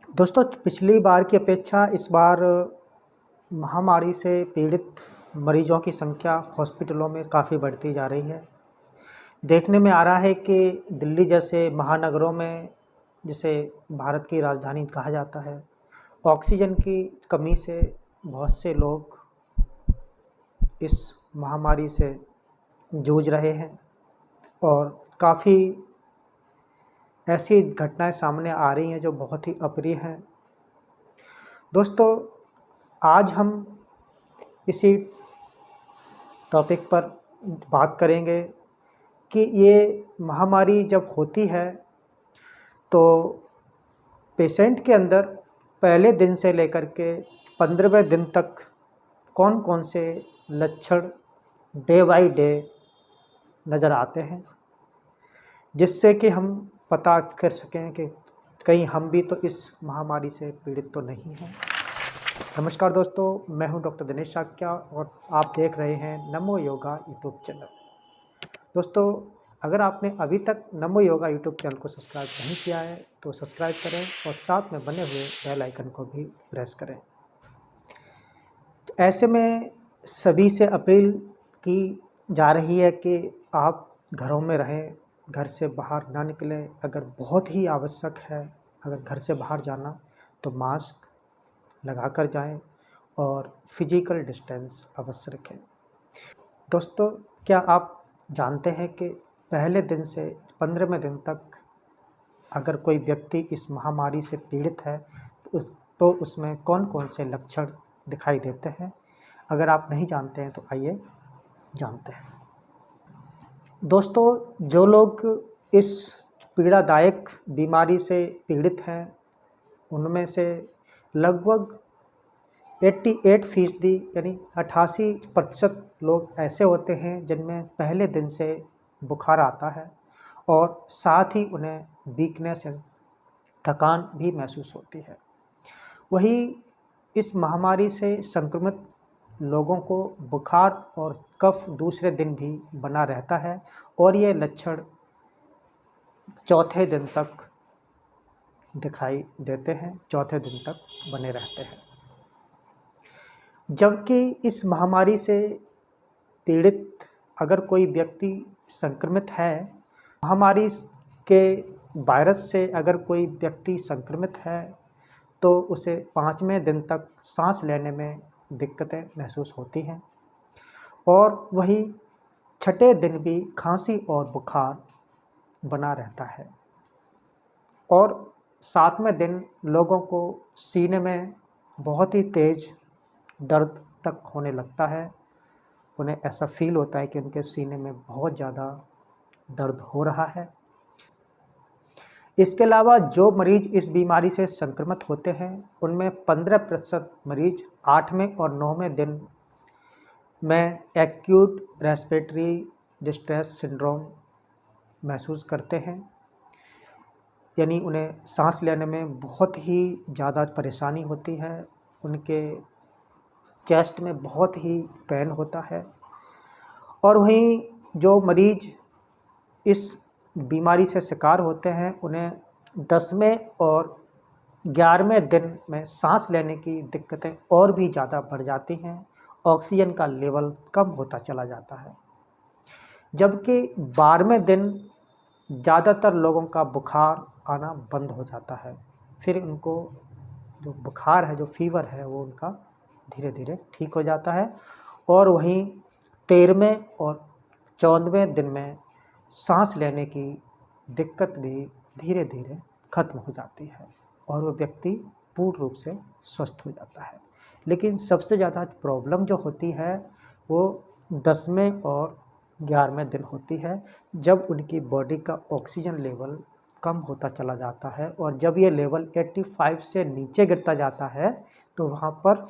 दोस्तों, पिछली बार की अपेक्षा इस बार महामारी से पीड़ित मरीजों की संख्या हॉस्पिटलों में काफ़ी बढ़ती जा रही है। देखने में आ रहा है कि दिल्ली जैसे महानगरों में, जिसे भारत की राजधानी कहा जाता है, ऑक्सीजन की कमी से बहुत से लोग इस महामारी से जूझ रहे हैं और काफ़ी ऐसी घटनाएं सामने आ रही हैं जो बहुत ही अप्रिय हैं। दोस्तों, आज हम इसी टॉपिक पर बात करेंगे कि ये महामारी जब होती है तो पेशेंट के अंदर पहले दिन से लेकर के 15वें दिन तक कौन कौन से लक्षण डे बाय डे नज़र आते हैं, जिससे कि हम पता कर सकें कि कहीं हम भी तो इस महामारी से पीड़ित तो नहीं हैं। नमस्कार दोस्तों, मैं हूं डॉक्टर दिनेश शाक्या और आप देख रहे हैं नमो योगा यूट्यूब चैनल। दोस्तों, अगर आपने अभी तक नमो योगा यूट्यूब चैनल को सब्सक्राइब नहीं किया है तो सब्सक्राइब करें और साथ में बने हुए बेल आइकन को भी प्रेस करें। तो ऐसे में सभी से अपील की जा रही है कि आप घरों में रहें, घर से बाहर ना निकलें। अगर बहुत ही आवश्यक है, अगर घर से बाहर जाना तो मास्क लगा कर जाएं और फिजिकल डिस्टेंस अवश्य रखें। दोस्तों, क्या आप जानते हैं कि पहले दिन से 15वें दिन तक अगर कोई व्यक्ति इस महामारी से पीड़ित है तो उसमें कौन कौन से लक्षण दिखाई देते हैं? अगर आप नहीं जानते हैं तो आइए जानते हैं। दोस्तों, जो लोग इस पीड़ादायक बीमारी से पीड़ित हैं उनमें से लगभग 88% यानी 88% लोग ऐसे होते हैं जिनमें पहले दिन से बुखार आता है और साथ ही उन्हें वीकनेस या थकान भी महसूस होती है। वही इस महामारी से संक्रमित लोगों को बुखार और कफ दूसरे दिन भी बना रहता है और ये लक्षण चौथे दिन तक दिखाई देते हैं, चौथे दिन तक बने रहते हैं। जबकि इस महामारी से पीड़ित अगर कोई व्यक्ति संक्रमित है, महामारी के वायरस से अगर कोई व्यक्ति संक्रमित है तो उसे 5वें दिन तक सांस लेने में दिक्कतें महसूस होती हैं और वही छठे दिन भी खांसी और बुखार बना रहता है और 7वें दिन लोगों को सीने में बहुत ही तेज़ दर्द तक होने लगता है। उन्हें ऐसा फील होता है कि उनके सीने में बहुत ज़्यादा दर्द हो रहा है। इसके अलावा जो मरीज इस बीमारी से संक्रमित होते हैं उनमें 15% मरीज 8वें और 9वें दिन में एक्यूट रेस्पिरेटरी डिस्ट्रेस सिंड्रोम महसूस करते हैं, यानी उन्हें सांस लेने में बहुत ही ज़्यादा परेशानी होती है, उनके चेस्ट में बहुत ही पेन होता है। और वहीं जो मरीज इस बीमारी से शिकार होते हैं उन्हें 10वें और 11वें दिन में सांस लेने की दिक्कतें और भी ज़्यादा बढ़ जाती हैं, ऑक्सीजन का लेवल कम होता चला जाता है। जबकि 12वें दिन ज़्यादातर लोगों का बुखार आना बंद हो जाता है, फिर उनको जो बुखार है, जो फीवर है, वो उनका धीरे धीरे ठीक हो जाता है। और वहीं 13वें और 14वें दिन में सांस लेने की दिक्कत भी धीरे धीरे खत्म हो जाती है और वो व्यक्ति पूर्ण रूप से स्वस्थ हो जाता है। लेकिन सबसे ज़्यादा प्रॉब्लम जो होती है वो 10वें और 11वें दिन होती है, जब उनकी बॉडी का ऑक्सीजन लेवल कम होता चला जाता है और जब ये लेवल 85 से नीचे गिरता जाता है तो वहाँ पर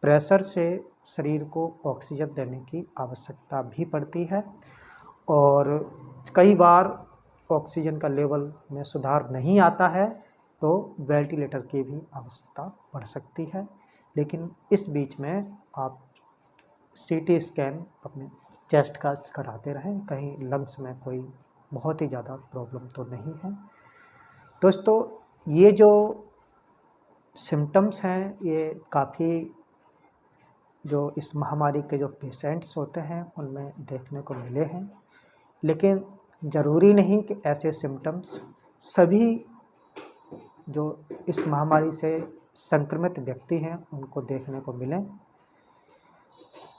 प्रेशर से शरीर को ऑक्सीजन देने की आवश्यकता भी पड़ती है और कई बार ऑक्सीजन का लेवल में सुधार नहीं आता है तो वेंटिलेटर की भी आवश्यकता पड़ सकती है। लेकिन इस बीच में आप सीटी स्कैन अपने चेस्ट का कराते रहें, कहीं लंग्स में कोई बहुत ही ज़्यादा प्रॉब्लम तो नहीं है। दोस्तों, ये जो सिम्टम्स हैं ये काफ़ी जो इस महामारी के जो पेशेंट्स होते हैं उनमें देखने को मिले हैं, लेकिन ज़रूरी नहीं कि ऐसे सिम्टम्स सभी जो इस महामारी से संक्रमित व्यक्ति हैं उनको देखने को मिलें।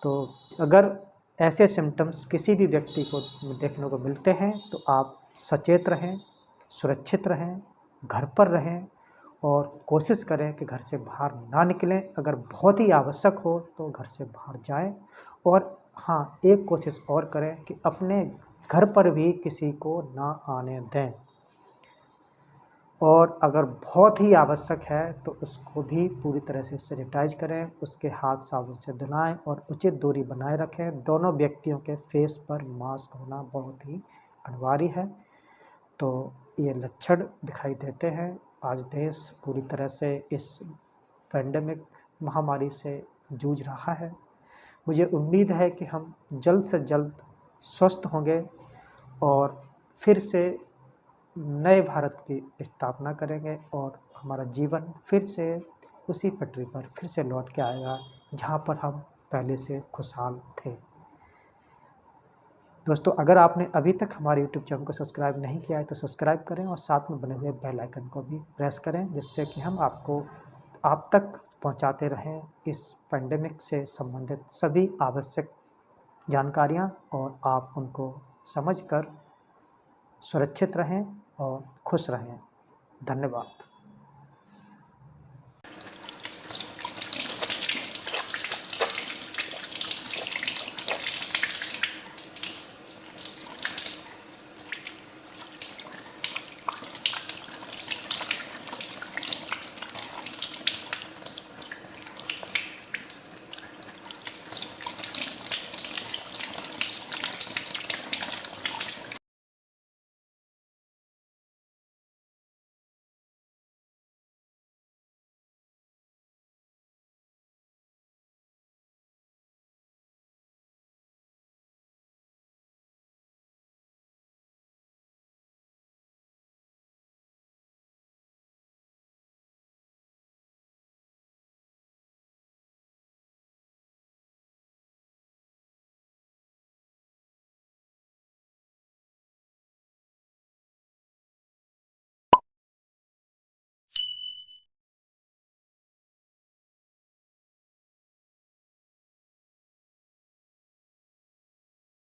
तो अगर ऐसे सिम्टम्स किसी भी व्यक्ति को देखने को मिलते हैं तो आप सचेत रहें, सुरक्षित रहें, घर पर रहें और कोशिश करें कि घर से बाहर ना निकलें। अगर बहुत ही आवश्यक हो तो घर से बाहर जाएं। और हाँ, एक कोशिश और करें कि अपने घर पर भी किसी को ना आने दें, और अगर बहुत ही आवश्यक है तो उसको भी पूरी तरह से सैनिटाइज करें, उसके हाथ साबुन से धुलाएं और उचित दूरी बनाए रखें। दोनों व्यक्तियों के फेस पर मास्क होना बहुत ही अनिवार्य है। तो ये लक्षण दिखाई देते हैं। आज देश पूरी तरह से इस पैंडेमिक महामारी से जूझ रहा है। मुझे उम्मीद है कि हम जल्द से जल्द स्वस्थ होंगे और फिर से नए भारत की स्थापना करेंगे और हमारा जीवन फिर से उसी पटरी पर फिर से लौट के आएगा जहाँ पर हम पहले से खुशहाल थे। दोस्तों, अगर आपने अभी तक हमारे YouTube चैनल को सब्सक्राइब नहीं किया है तो सब्सक्राइब करें और साथ में बने हुए बेल आइकन को भी प्रेस करें, जिससे कि हम आपको आप तक पहुंचाते रहें इस पैंडेमिक से संबंधित सभी आवश्यक जानकारियां और आप उनको समझकर सुरक्षित रहें और खुश रहें। धन्यवाद।